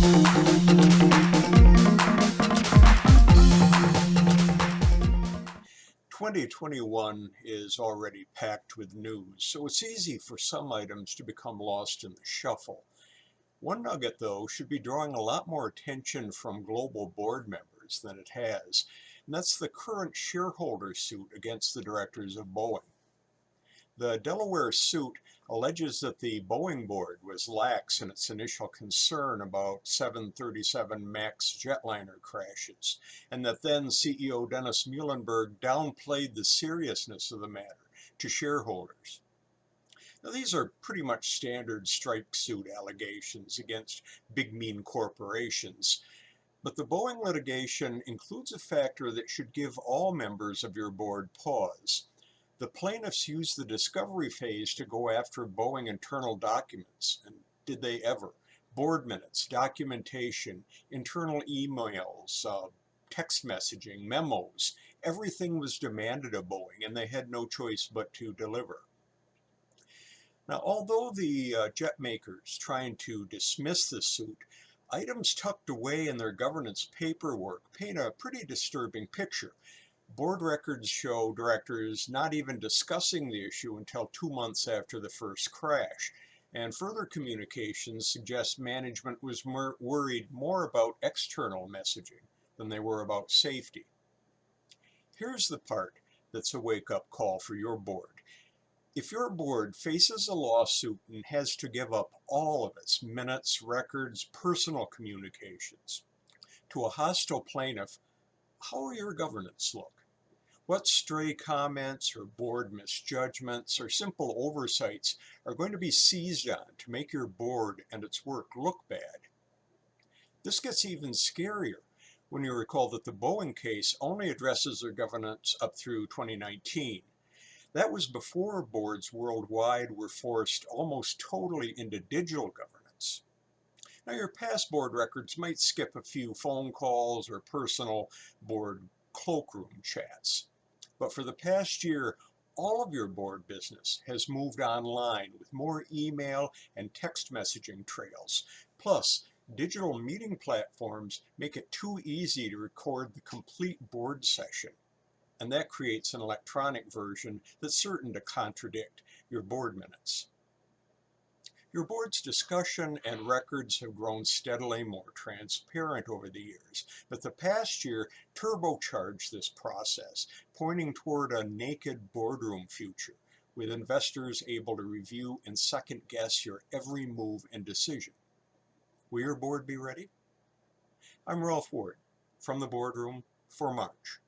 2021 is already packed with news, so it's easy for some items to become lost in the shuffle. One nugget, though, should be drawing a lot more attention from global board members than it has, and that's the current shareholder suit against the directors of Boeing. The Delaware suit alleges that the Boeing board was lax in its initial concern about 737 MAX jetliner crashes, and that then CEO Dennis Muhlenberg downplayed the seriousness of the matter to shareholders. Now, these are pretty much standard strike suit allegations against big mean corporations, but the Boeing litigation includes a factor that should give all members of your board pause. The plaintiffs used the discovery phase to go after Boeing internal documents, and did they ever? Board minutes, documentation, internal emails, text messaging, memos, everything was demanded of Boeing, and they had no choice but to deliver. Now, although the jet makers trying to dismiss the suit, items tucked away in their governance paperwork paint a pretty disturbing picture. Board records show directors not even discussing the issue until 2 months after the first crash, and further communications suggest management was worried more about external messaging than they were about safety. Here's the part that's a wake-up call for your board. If your board faces a lawsuit and has to give up all of its minutes, records, personal communications to a hostile plaintiff, how will your governance look? What stray comments or board misjudgments or simple oversights are going to be seized on to make your board and its work look bad? This gets even scarier when you recall that the Boeing case only addresses their governance up through 2019. That was before boards worldwide were forced almost totally into digital governance. Now, your past board records might skip a few phone calls or personal board cloakroom chats. But for the past year, all of your board business has moved online with more email and text messaging trails. Plus, digital meeting platforms make it too easy to record the complete board session. And that creates an electronic version that's certain to contradict your board minutes. Your board's discussion and records have grown steadily more transparent over the years, but the past year turbocharged this process, pointing toward a naked boardroom future, with investors able to review and second-guess your every move and decision. Will your board be ready? I'm Ralph Ward, from the Boardroom for March.